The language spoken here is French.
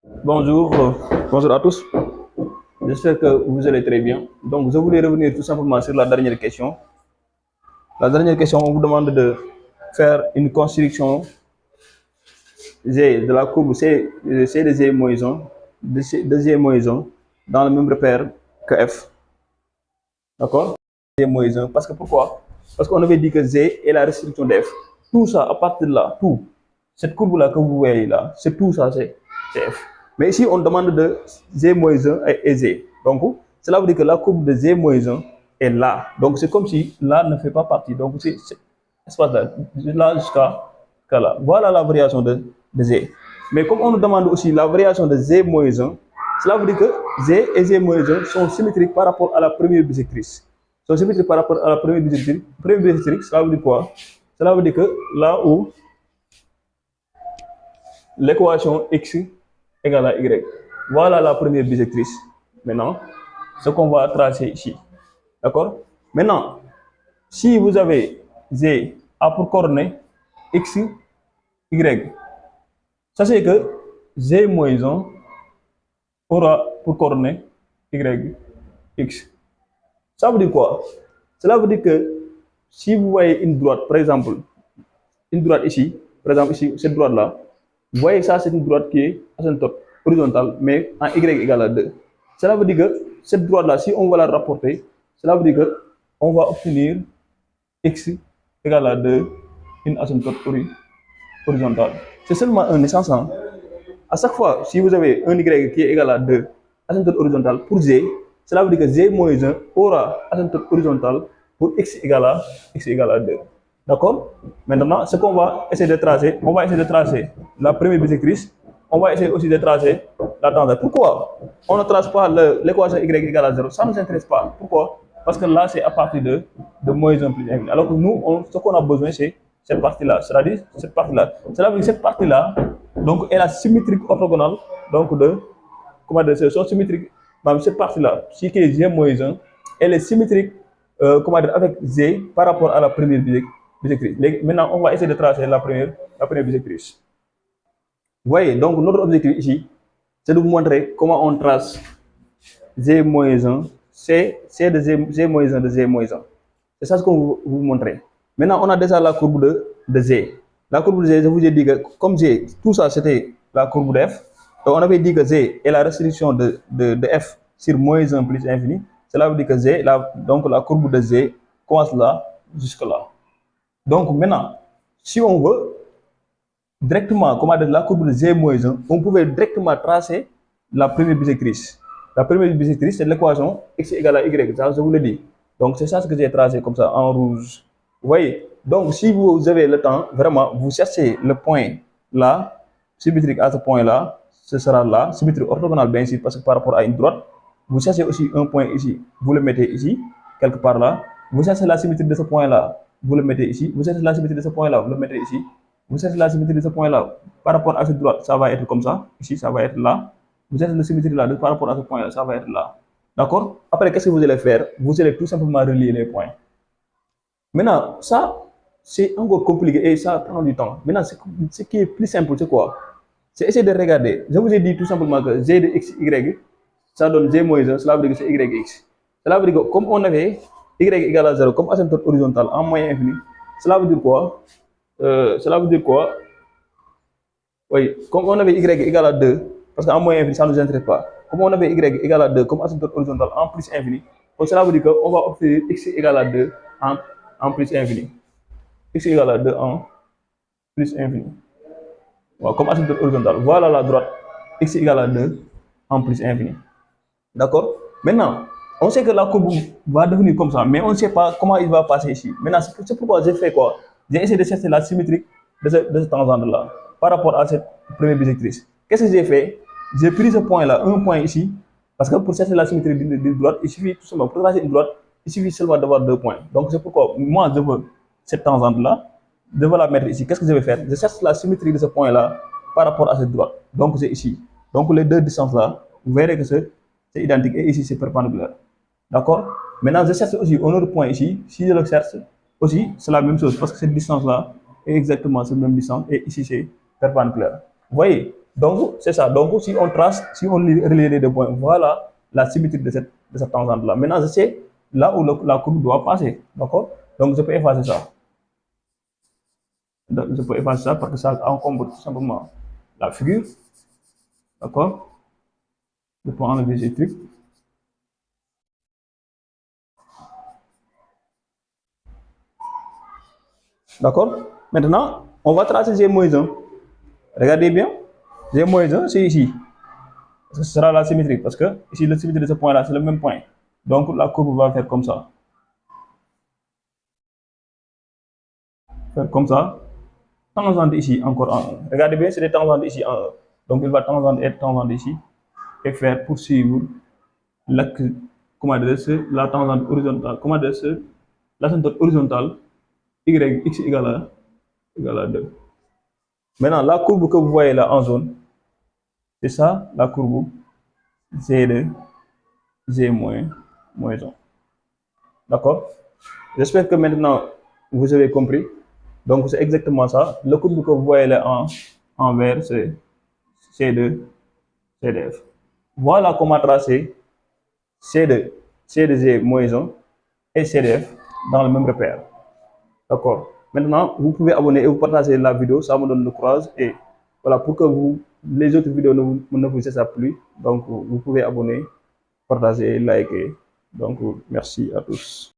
Bonjour, bonjour à tous. J'espère que vous allez très bien. Donc, je voulais revenir tout simplement sur la dernière question. La dernière question, on vous demande de faire une construction G de la courbe C de G moins 1, de G moins 1 dans le même repère que F. D'accord? G moins 1. Parce que pourquoi? Parce qu'on avait dit que G est la restriction de F. Tout ça, à partir de là, tout, cette courbe-là que vous voyez là, c'est tout ça, c'est F. Mais ici, on demande de G moins 1 et Z. Donc, cela veut dire que la courbe de Z moins 1 est là. Donc, c'est comme si là ne fait pas partie. Donc, c'est espace là jusqu'à là. Voilà la variation de Z. Mais comme on nous demande aussi la variation de Z moins 1, cela veut dire que Z et Z moins 1 sont symétriques par rapport à la première bisectrice. Sont symétriques par rapport à la première bisectrice. Première bisectrice, cela veut dire quoi? Cela veut dire que là où l'équation x égale à y. Voilà la première bisectrice. Maintenant, ce qu'on va tracer ici. D'accord? Maintenant, si vous avez z a pour coordonnée x, y, sachez que z moins 1 aura pour coordonnée y, x. Ça veut dire quoi? Cela veut dire que si vous voyez une droite, par exemple, une droite ici, par exemple ici, cette droite-là, vous voyez ça, c'est une droite qui est asymptote horizontale, mais en y égale à 2. Cela veut dire que cette droite-là, si on va la rapporter, cela veut dire qu'on va obtenir x égale à 2, une asymptote horizontale. C'est seulement un essence. Hein. À chaque fois, si vous avez un y qui est égal à 2, asymptote horizontale pour z, cela veut dire que z moins 1 aura asymptote horizontale pour x égale à 2. D'accord? Maintenant, ce qu'on va essayer de tracer, on va essayer de tracer la première bisectrice, on va essayer aussi de tracer la tangente. Pourquoi on ne trace pas l'équation y égale à 0? Ça ne nous intéresse pas. Pourquoi? Parce que là, c'est à partir de moins 1 plus 1. Alors que nous, ce qu'on a besoin, c'est cette partie-là, c'est-à-dire cette partie-là. Cela veut dire que cette partie-là, donc, elle est symétrique orthogonale, donc comment dire, sont symétriques. Cette partie-là, si qui est G moins 1, elle est symétrique, comment dire, avec Z par rapport à la première bisectrice. Maintenant, on va essayer de tracer la première bisectrice. Vous voyez, donc notre objectif ici, c'est de vous montrer comment on trace Z moins 1, C de Z moins 1 de Z moins 1. C'est ça ce qu'on vous montrer. Maintenant, on a déjà la courbe de Z. La courbe de Z, je vous ai dit que comme Z, tout ça c'était la courbe de F. Donc on avait dit que Z est la restriction de F sur moins 1 plus infini. Cela veut dire que Z, donc la courbe de Z commence là jusque là. Donc maintenant, si on veut directement, comment dire, la courbe de Z moins 1, on pouvait directement tracer la première bisectrice. La première bisectrice, c'est l'équation x égale à y, ça je vous l'ai dit. Donc c'est ça ce que j'ai tracé comme ça en rouge. Vous voyez? Donc si vous avez le temps, vraiment, vous cherchez le point là, symétrique à ce point là, ce sera là, symétrique orthogonale bien sûr, parce que par rapport à une droite, vous cherchez aussi un point ici, vous le mettez ici, quelque part là, vous cherchez la symétrie de ce point là, vous le mettez ici, vous cherchez la symétrie de ce point là, vous le mettez ici, vous cherchez la symétrie de ce point là, par rapport à cette droite, ça va être comme ça, ici ça va être là, vous êtes la symétrie là, par rapport à ce point là, ça va être là. D'accord? Après, qu'est-ce que vous allez faire? Vous allez tout simplement relier les points. Maintenant, ça, c'est encore compliqué et ça prend du temps. Maintenant, ce qui est plus simple, c'est quoi? C'est essayer de regarder. Je vous ai dit tout simplement que z de x, y, ça donne z moins 1, cela veut dire que c'est y, x. Cela veut dire que comme on avait y égale à 0 comme asymptote horizontale en moyen infini, cela veut dire quoi? Cela veut dire quoi? Oui, comme on avait y égale à 2, parce qu'en moyen infini, ça ne nous intéresse pas. Comme on avait y égale à 2 comme asymptote horizontale en plus infini, donc cela veut dire qu'on va obtenir x égale à 2 en plus infini. X égale à 2 en plus infini. Voilà, comme asymptote horizontale. Voilà la droite. X égale à 2 en plus infini. D'accord? Maintenant, on sait que la courbe va devenir comme ça, mais on ne sait pas comment il va passer ici. Maintenant, c'est pourquoi j'ai fait quoi? J'ai essayé de chercher la symétrie de ce tangente-là par rapport à cette première bisectrice. Qu'est-ce que j'ai fait? J'ai pris ce point-là, un point ici, parce que pour chercher la symétrie d'une droite, il suffit tout simplement, pour tracer une droite, il suffit seulement d'avoir deux points. Donc c'est pourquoi moi je veux cette tangente-là, je veux la mettre ici. Qu'est-ce que je vais faire? Je cherche la symétrie de ce point-là par rapport à cette droite. Donc c'est ici. Donc les deux distances-là, vous verrez que c'est identique et ici c'est perpendiculaire. D'accord? Maintenant je cherche aussi un autre point ici. Si je le cherche aussi, c'est la même chose parce que cette distance-là est exactement cette même distance et ici c'est perpendiculaire. Vous voyez? Donc, c'est ça. Donc, si on trace, si on relie les deux points, voilà la symétrie de cette tangente-là. Maintenant, je sais là où la courbe doit passer. D'accord? Donc, je peux effacer ça. Donc, je peux effacer ça parce que ça encombre tout simplement la figure. D'accord? Je peux enlever ces trucs. D'accord? Maintenant, on va tracer G-1. Regardez bien. G-1, c'est ici. Ce sera la symétrie parce que ici, la symétrie de ce point-là, c'est le même point. Donc, la courbe va faire comme ça. Faire comme ça. Tangente ici encore en 1. Regardez bien, c'est des tangentes ici en 1. Donc, il va tangente être tangente ici et faire poursuivre l'axe, la tangente horizontale, l'asymptote horizontale x égale à 2. Maintenant, la courbe que vous voyez là en jaune, c'est ça la courbe G de G moins 1. D'accord? J'espère que maintenant vous avez compris. Donc, c'est exactement ça. Le courbe que vous voyez là en vert, c'est C2, CDF. Voilà comment tracer C2, C2G moins 1 et CDF dans le même repère. D'accord. Maintenant, vous pouvez abonner et vous partager la vidéo, ça me donne le courage. Et voilà, pour que les autres vidéos ne vous échappent plus. Donc, vous pouvez abonner, partager, liker. Donc, merci à tous.